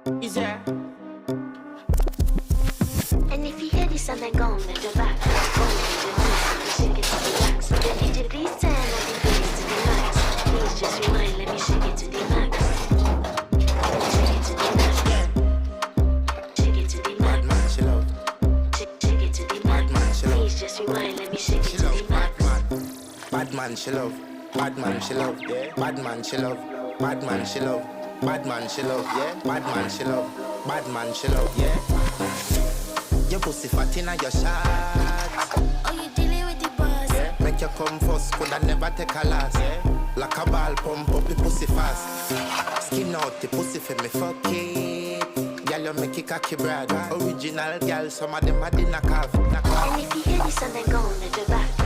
Is there? And if you hear this and then go on with the back, go on with the nice, let me shake it to the max. Then DJ please turn all the bass to the max. Please just rewind, let me shake it to the max. Shake it to the max. Shake it to the max. Bad man, she love. Shake it to the max. Please just rewind, let me shake it to the max. Bad man, she love. Bad man, she love. Yeah. Bad man, she love. Bad man, she love. Bad man, she love. Yeah. Bad man, she love. Bad man, she love. Yeah. Your pussy fat inna your shot. Oh, you dealing with the boss? Yeah. Make you come first, coulda never take a last. Yeah. Like a ball pump up the pussy fast. Skin out the pussy for me fuck it. Girl, you make it cocky brad. Original girl, some of them a dinner calf. And if you hear this and then go on with the back.